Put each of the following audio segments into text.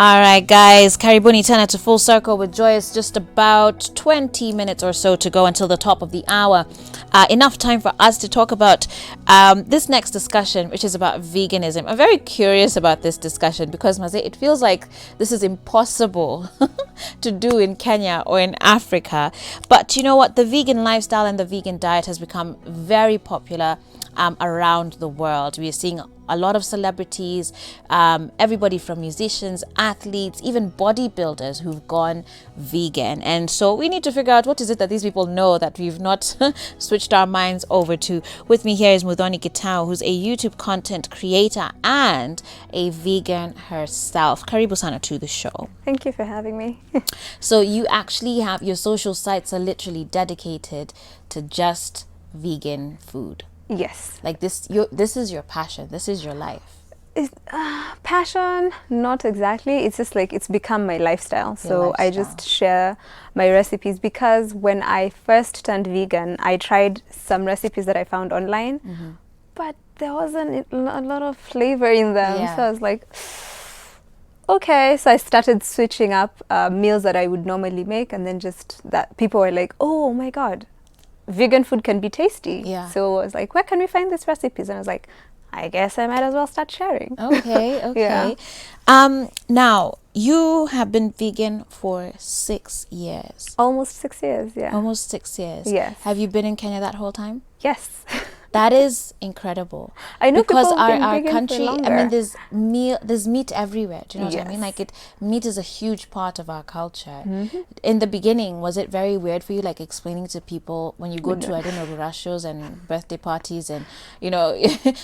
All right, guys, karibuni tena to Full Circle with Joyce. Just about 20 minutes or so to go until the top of the hour. Enough time for us to talk about this next discussion, which is about veganism. I'm very curious about this discussion because, Maze, it feels like this is impossible to do in Kenya or in Africa. But you know what? The vegan lifestyle and the vegan diet has become very popular around the world. We are seeing a lot of celebrities, everybody from musicians, athletes, even bodybuilders who've gone vegan. And so we need to figure out what is it that these people know that we've not switched our minds over to. With me here is Muthoni Gitao, who's a YouTube content creator and a vegan herself. Karibu sana to the show. Thank you for having me. So you actually have your social sites are literally dedicated to just vegan food. Yes. Like this is your passion. This is your life. Passion, not exactly. It's just like it's become my lifestyle. So lifestyle. I just share my recipes because when I first turned vegan, I tried some recipes that I found online, but there wasn't a lot of flavor in them. Yeah. So I was like, okay. So I started switching up meals that I would normally make, and then just that people were like, oh my God, vegan food can be tasty. Yeah. So I was like, where can we find these recipes? And I was like, I guess I might as well start sharing. Okay. Yeah. Now you have been vegan for 6 years. Almost 6 years, yeah. Almost 6 years. Yes. Have you been in Kenya that whole time? Yes. That is incredible. I know because people have been our vegan for country, I longer. mean, there's meat everywhere. Do you know what I mean? Yes. Like meat is a huge part of our culture. In the beginning, was it very weird for you, like explaining to people when you go to, I don't know, rurashos and birthday parties, and you know,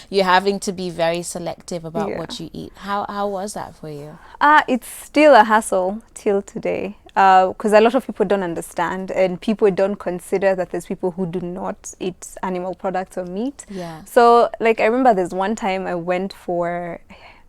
you're having to be very selective about what you eat. How was that for you? It's still a hassle till today. Because a lot of people don't understand, and people don't consider that there's people who do not eat animal products or meat. Yeah. So, like, I remember there's one time I went for,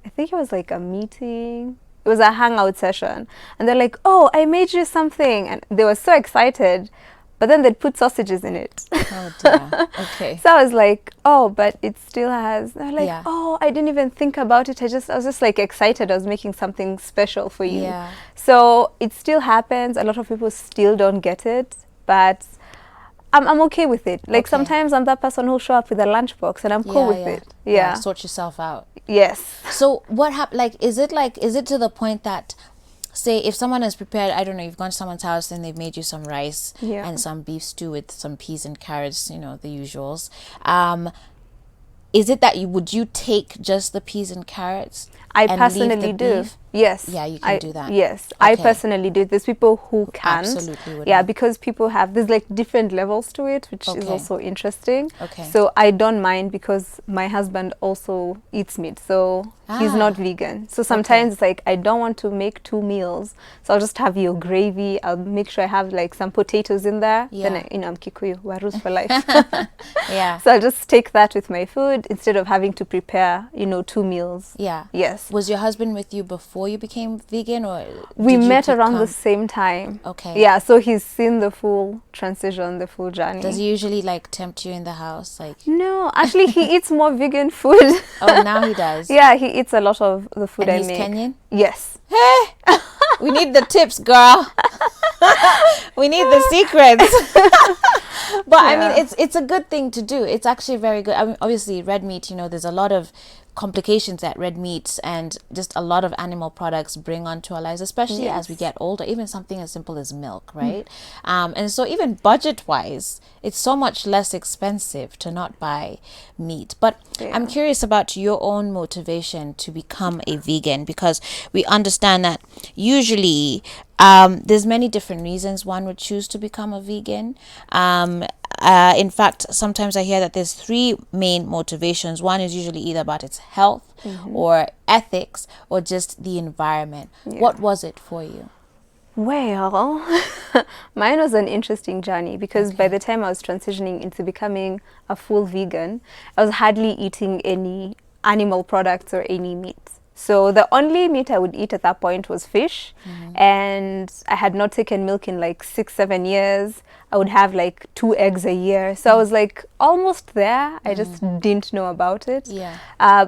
I think it was like a meeting. It was a hangout session. And they're like, oh, I made you something. And they were so excited. But then they'd put sausages in it. Oh, dear. Okay. So I was like, oh, but it still has. They're like, Yeah. oh, I didn't even think about it. I was just like excited. I was making something special for you. Yeah. So it still happens. A lot of people still don't get it, but I'm okay with it. Like sometimes I'm that person who'll show up with a lunchbox, and I'm cool with it. Yeah. Sort yourself out. Yes. So what happened? Is it to the point that, say, if someone has prepared, I don't know, you've gone to someone's house and they've made you some rice and some beef stew with some peas and carrots, you know, the usuals. Is it that would you take just the peas and carrots? I and personally leave the do. beef? Yes. Yeah, you can do that. Yes, Okay. I personally do. There's people who can't. Absolutely wouldn't. Yeah, because people there's like different levels to it, which is Okay. also interesting. Okay. So I don't mind because my husband also eats meat, so he's not vegan. So sometimes it's like I don't want to make 2 meals, so I'll just have your gravy. I'll make sure I have like some potatoes in there. Yeah. Then I'm Kikuyu, Warus for life. Yeah. So I'll just take that with my food instead of having to prepare, 2 meals. Yeah. Yes. Was your husband with you before you became vegan, or We did you met around the become- same time. Okay. Yeah, so he's seen the full transition, the full journey. Does he usually like tempt you in the house? Like, No, actually he eats more vegan food. oh, now he does. Yeah, he eats a lot of the food And I he's make. Kenyan? Yes. Hey, we need the tips, girl. We need the secrets. But I mean, it's a good thing to do. It's actually very good. I mean, obviously, red meat, there's a lot of complications that red meat and just a lot of animal products bring onto our lives, especially as we get older. Even something as simple as milk, right? And so even budget-wise, it's so much less expensive to not buy meat. But I'm curious about your own motivation to become a vegan, because we understand that usually there's many different reasons one would choose to become a vegan. In fact, sometimes I hear that there's 3 main motivations. One is usually either about its health or ethics or just the environment. What was it for you? Well, mine was an interesting journey because by the time I was transitioning into becoming a full vegan, I was hardly eating any animal products or any meat. So the only meat I would eat at that point was fish. And I had not taken milk in like 6-7 years. I would have like 2 eggs a year. So I was like almost there. I just didn't know about it. Yeah.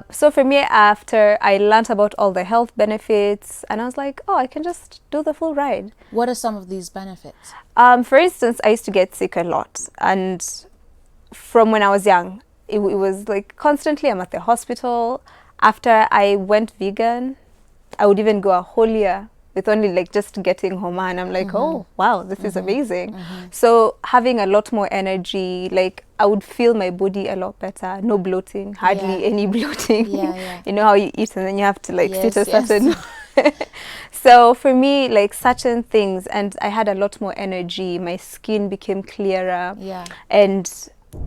So for me, after I learned about all the health benefits, and I was like, oh, I can just do the full ride. What are some of these benefits? For instance, I used to get sick a lot. And from when I was young, it was like constantly I'm at the hospital. After I went vegan, I would even go a whole year with only like just getting home, and I'm like, oh wow, this is amazing. So having a lot more energy, like I would feel my body a lot better. No bloating, hardly any bloating. You know how you eat and then you have to like sit a certain so for me, like certain things, and I had a lot more energy. My skin became clearer. And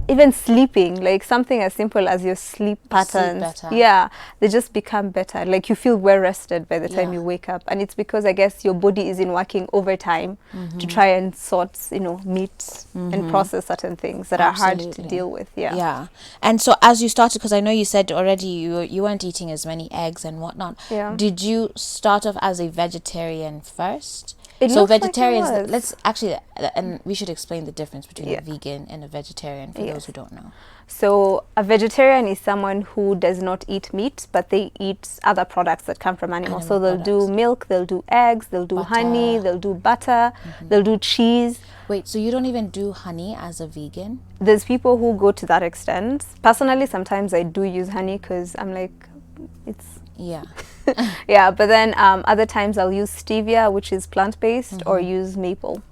even sleeping, like something as simple as your sleep patterns, they just become better. Like you feel well rested by the time you wake up, and it's because I guess your body isn't working overtime to try and sort, meet and process certain things that are hard to deal with. And so as you started, because I know you said already you weren't eating as many eggs and whatnot, did you start off as a vegetarian first? So vegetarians, like let's actually, and we should explain the difference between a vegan and a vegetarian for those who don't know. So a vegetarian is someone who does not eat meat, but they eat other products that come from animals. So they'll do milk, they'll do eggs, they'll do honey, they'll do butter, they'll do cheese. Wait, so you don't even do honey as a vegan? There's people who go to that extent. Personally, sometimes I do use honey because I'm like, it's... but then other times I'll use stevia, which is plant-based, or use maple.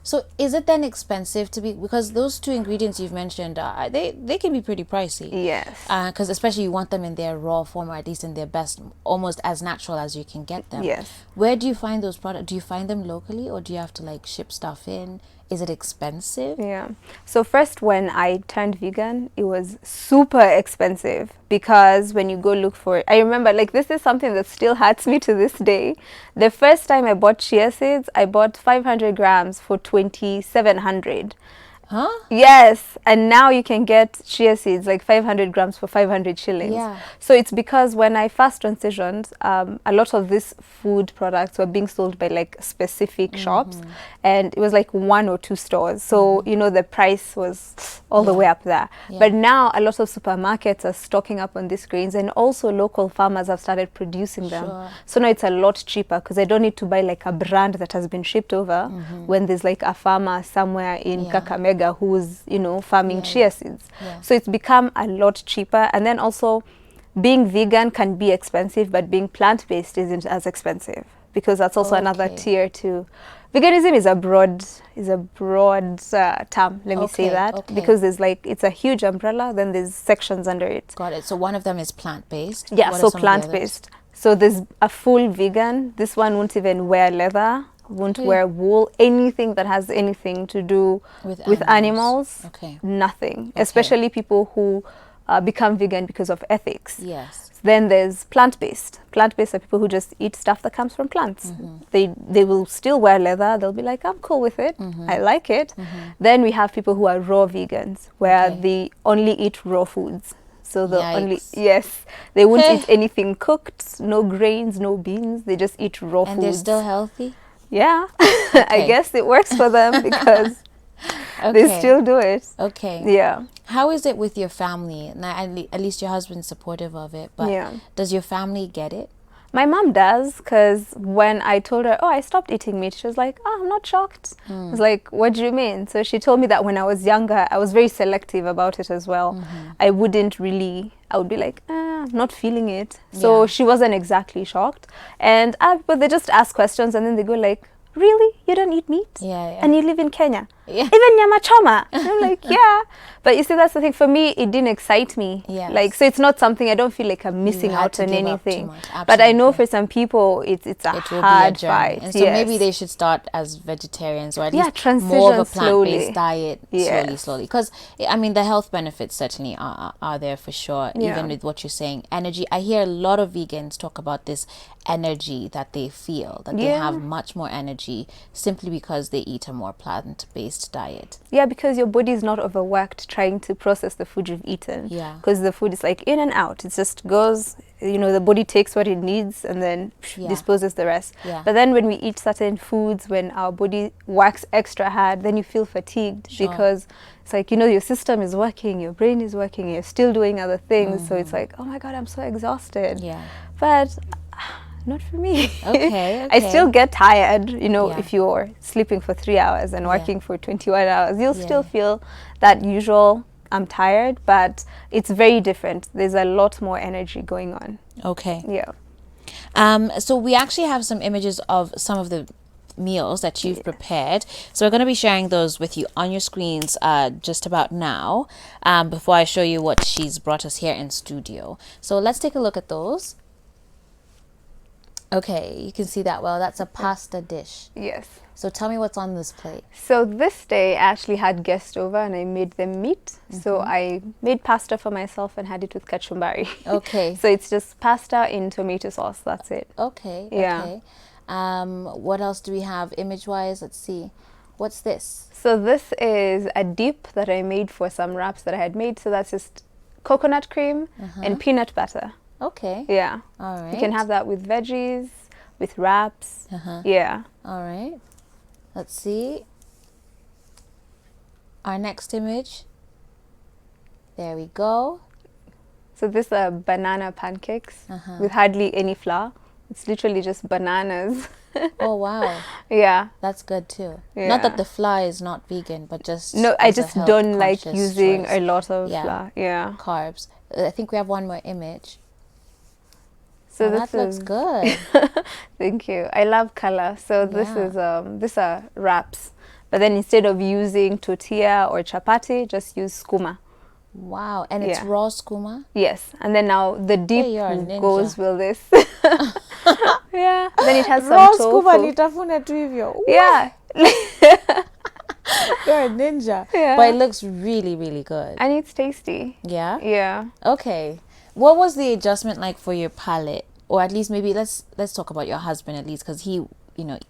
So is it then expensive to be, because those two ingredients you've mentioned, they can be pretty pricey. Yes. Because especially you want them in their raw form, or at least in their best, almost as natural as you can get them. Yes. Where do you find those products? Do you find them locally, or do you have to like ship stuff in? Is it expensive? Yeah. So first, when I turned vegan, it was super expensive, because when you go look for it, I remember, like, this is something that still hurts me to this day. The first time I bought chia seeds, I bought 500 grams for 2,700. Huh? Yes, and now you can get chia seeds like 500 grams for 500 shillings. Yeah. So it's because when I first transitioned, a lot of these food products were being sold by like specific shops, and it was like 1 or 2 stores. So the price was all the way up there. But now a lot of supermarkets are stocking up on these grains, and also local farmers have started producing them. So now it's a lot cheaper, because I don't need to buy like a brand that has been shipped over when there's like a farmer somewhere in Kakamega who's farming chia seeds. So it's become a lot cheaper. And then also, being vegan can be expensive, but being plant-based isn't as expensive, because that's also another tier too. Veganism is a broad term, let me say that, because there's like, it's a huge umbrella, then there's sections under it. Got it. So one of them is plant-based? So plant-based. So there's a full vegan. This one won't even wear leather, won't wear wool, anything that has anything to do with animals. Nothing. Especially people who become vegan because of ethics. Then there's plant-based. Plant-based are people who just eat stuff that comes from plants. They will still wear leather. They'll be like, I'm cool with it. I like it. Then we have people who are raw vegans, where they only eat raw foods. So they won't eat anything cooked, no grains, no beans. They just eat raw foods. And they're still healthy? Yeah. I guess it works for them, because they still do it. Yeah. How is it with your family? Now, at least your husband's supportive of it, but does your family get it? My mom does, because when I told her, I stopped eating meat, she was like, I'm not shocked. I was like, what do you mean? So she told me that when I was younger, I was very selective about it as well. I would be like, I'm not feeling it. So she wasn't exactly shocked. And but they just ask questions, and then they go like, really? You don't eat meat? And you live in Kenya? Even nyama choma? And I'm like, yeah. But you see, that's the thing. For me, it didn't excite me. Like, so it's not something, I don't feel like I'm missing out on anything. But I know for some people, it's a hard fight. And so maybe they should start as vegetarians, or at least more of a plant-based diet slowly. Because, I mean, the health benefits certainly are there for sure, even with what you're saying. Energy. I hear a lot of vegans talk about this energy that they feel, that they have much more energy simply because they eat a more plant-based diet. Because your body is not overworked trying to process the food you've eaten. Because the food is like in and out. It just goes the body takes what it needs and then disposes the rest. But then when we eat certain foods, when our body works extra hard, then you feel fatigued because it's like, your system is working, your brain is working, you're still doing other things. So it's like, oh my God, I'm so exhausted. But not for me. Okay. I still get tired, if you're sleeping for 3 hours and working for 21 hours, you'll still feel that usual I'm tired, but it's very different. There's a lot more energy going on. Okay. Yeah. So we actually have some images of some of the meals that you've prepared. So we're going to be sharing those with you on your screens just about now, before I show you what she's brought us here in studio. So let's take a look at those. Okay, you can see that well. That's a pasta dish. Yes. So tell me what's on this plate. So this day I actually had guests over and I made them meat. So I made pasta for myself and had it with kachumbari. Okay. So it's just pasta in tomato sauce. That's it. Okay. Yeah. Okay. What else do we have image-wise? Let's see. What's this? So this is a dip that I made for some wraps that I had made. So that's just coconut cream and peanut butter. Okay. Yeah. All right. You can have that with veggies, with wraps. Yeah. All right. Let's see. Our next image. There we go. So these are banana pancakes with hardly any flour. It's literally just bananas. Oh, wow. Yeah. That's good too. Yeah. Not that the flour is not vegan, but just... No, I just don't like using choice. a lot of flour. Yeah. Carbs. I think we have one more image. So that looks good. Thank you. I love color. So this is these are wraps. But then instead of using tortilla or chapati, just use skuma. Wow. And it's raw skuma? Yes. And then now the dip goes with this. Yeah. Then it has raw some tofu. Skuma nitafuna tu hivyo. Yeah. You're a ninja. Yeah. But it looks really, really good. And it's tasty. Yeah? Yeah. Okay. What was the adjustment like for your palate? Or at least maybe let's talk about your husband at least, because he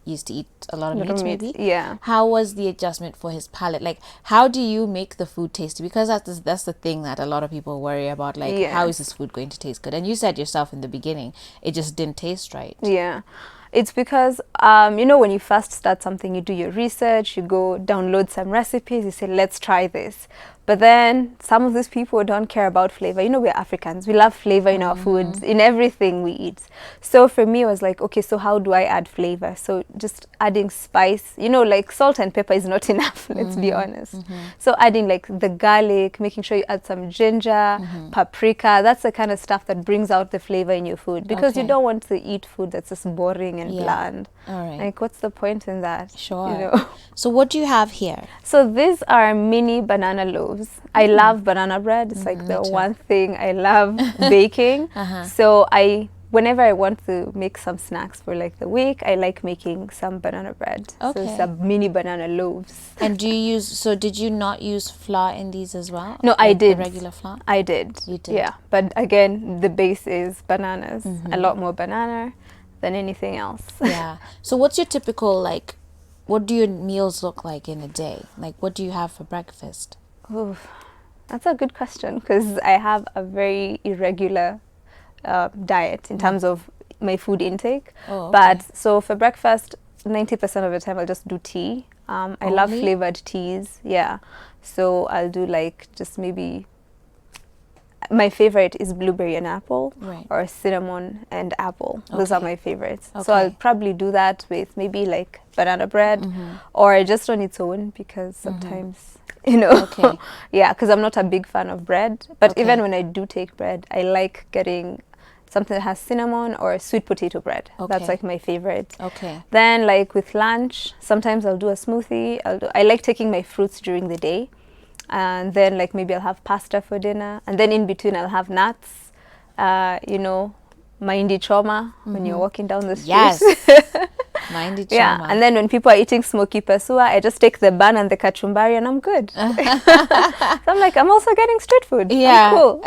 used to eat a lot of meat maybe. Yeah. How was the adjustment for his palate? Like, how do you make the food tasty? Because that's the thing that a lot of people worry about. Like, how is this food going to taste good? And you said yourself in the beginning, it just didn't taste right. Yeah. It's because, when you first start something, you do your research, you go download some recipes, you say, let's try this. But then some of these people don't care about flavor. We're Africans. We love flavor in our foods, in everything we eat. So for me, it was like, okay, so how do I add flavor? So just adding spice, like salt and pepper is not enough, let's be honest. So adding like the garlic, making sure you add some ginger, paprika, that's the kind of stuff that brings out the flavor in your food. Because you don't want to eat food that's just boring and bland. All right. Like, what's the point in that? Sure. So what do you have here? So these are mini banana loaves. I love banana bread. It's like the one thing I love baking. So whenever I want to make some snacks for like the week, I like making some banana bread. Okay. So some mini banana loaves. And did you not use flour in these as well? No, I did. The regular flour? I did. You did? Yeah. But again, the base is bananas. A lot more banana than anything else. Yeah. So what's your typical, like, what do your meals look like in a day? Like, what do you have for breakfast? Oof, that's a good question because I have a very irregular diet in terms of my food intake. Oh, okay. But so for breakfast, 90% of the time I'll just do tea. I love flavored teas. Yeah. So I'll do like just maybe, my favorite is blueberry and apple, or cinnamon and apple. Those are my favorites. So I'll probably do that with maybe like banana bread or just on its own because sometimes, yeah, because I'm not a big fan of bread. But even when I do take bread, I like getting something that has cinnamon or sweet potato bread. That's like my favorite. Okay. Then like with lunch, sometimes I'll do a smoothie. I like taking my fruits during the day. And then like maybe I'll have pasta for dinner. And then in between I'll have nuts, mahindi choma when you're walking down the street. Yes. Mind the Yeah, choma. and then when people are eating smoky pesua, I just take the bun and the kachumbari and I'm good. So I'm like, I'm also getting street food. Yeah. I'm cool.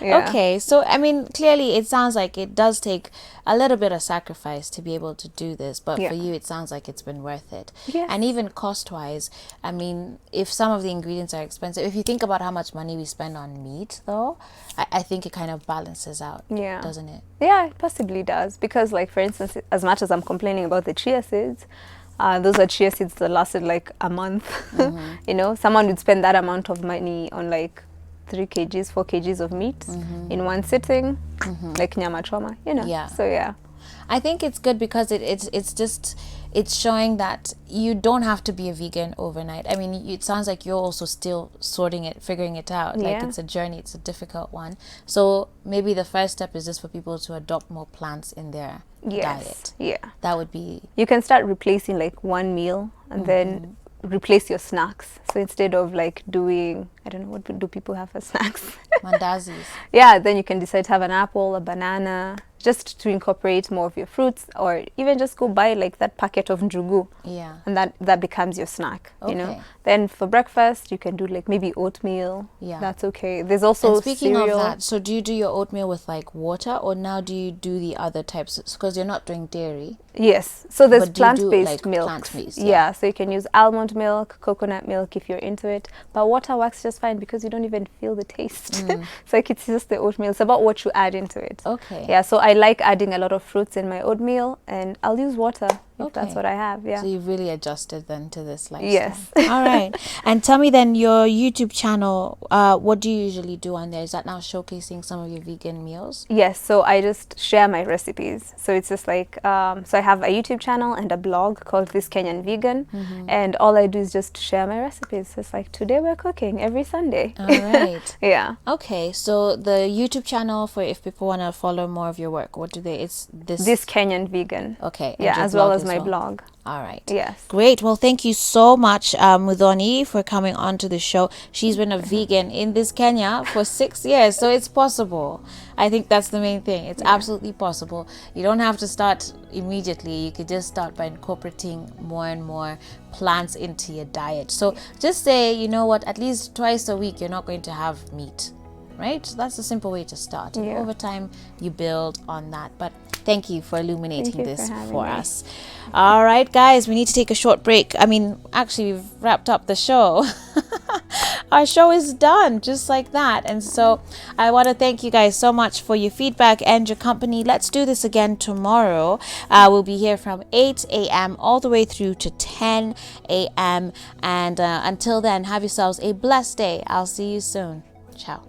Yeah. Okay, so I mean, clearly it sounds like it does take a little bit of sacrifice to be able to do this, but Yeah. for you, it sounds like it's been worth it. Yes. And even cost-wise, I mean, if some of the ingredients are expensive, if you think about how much money we spend on meat, though, I think it kind of balances out, Yeah. doesn't it? Yeah, it possibly does. Because, like, for instance, as much as I'm complaining about the chia seeds, those are chia seeds that lasted like a month. You know, someone would spend that amount of money on like 3 kgs, 4 kgs of meat in one sitting, like nyama choma, you know. Yeah. So, yeah. I think it's good because it's showing that you don't have to be a vegan overnight. I mean, it sounds like you're also still figuring it out. Like Yeah. it's a journey, it's a difficult one. So maybe the first step is just for people to adopt more plants in their Yes. diet. Yeah. That would be You can start replacing like one meal and then replace your snacks. So instead of like doing, I don't know, what do people have for snacks? mandazis. Yeah, then you can decide to have an apple, a banana, just to incorporate more of your fruits, or even just go buy like that packet of njugu, Yeah. and that becomes your snack. You know. Okay. Then for breakfast, you can do like maybe oatmeal. Yeah. That's okay. There's also And speaking cereal. of that, so do you do your oatmeal with like water, or now do you do the other types? Because you're not doing dairy. Yes. So there's But do you do, plant-based like, milk. plant-based, yeah. yeah. So you can use almond milk, coconut milk if you're into it. But water works just fine because you don't even feel the taste. It's like it's just the oatmeal. It's about what you add into it. Okay. Yeah. So I like adding a lot of fruits in my oatmeal, and I'll use water if Okay. that's what I have. Yeah. So you've really adjusted then to this lifestyle. Yes. All right. And tell me then, your YouTube channel, what do you usually do on there? Is that now showcasing some of your vegan meals? Yes, so I just share my recipes. So it's just like, so I have a YouTube channel and a blog called This Kenyan Vegan. And all I do is just share my recipes. It's like, today we're cooking every Sunday. All right. Yeah. Okay. So the YouTube channel, for if people want to follow more of your work, what do they, it's This Kenyan Vegan. Okay. and Yeah, your as well blog as my blog. All right. Yes. Great. Well, thank you so much, Mudhoni, for coming on to the show. She's been a vegan in this Kenya for 6 years, so it's possible. I think that's the main thing. It's absolutely possible. You don't have to start immediately. You could just start by incorporating more and more plants into your diet. So just say, you know what, at least twice a week, you're not going to have meat. Right? That's a simple way to start. And over time, you build on that. But thank you for illuminating this for us. All right, guys, we need to take a short break. I mean, actually, we've wrapped up the show. Our show is done just like that. And so I want to thank you guys so much for your feedback and your company. Let's do this again tomorrow. We'll be here from 8 a.m. all the way through to 10 a.m. And until then, have yourselves a blessed day. I'll see you soon. Ciao.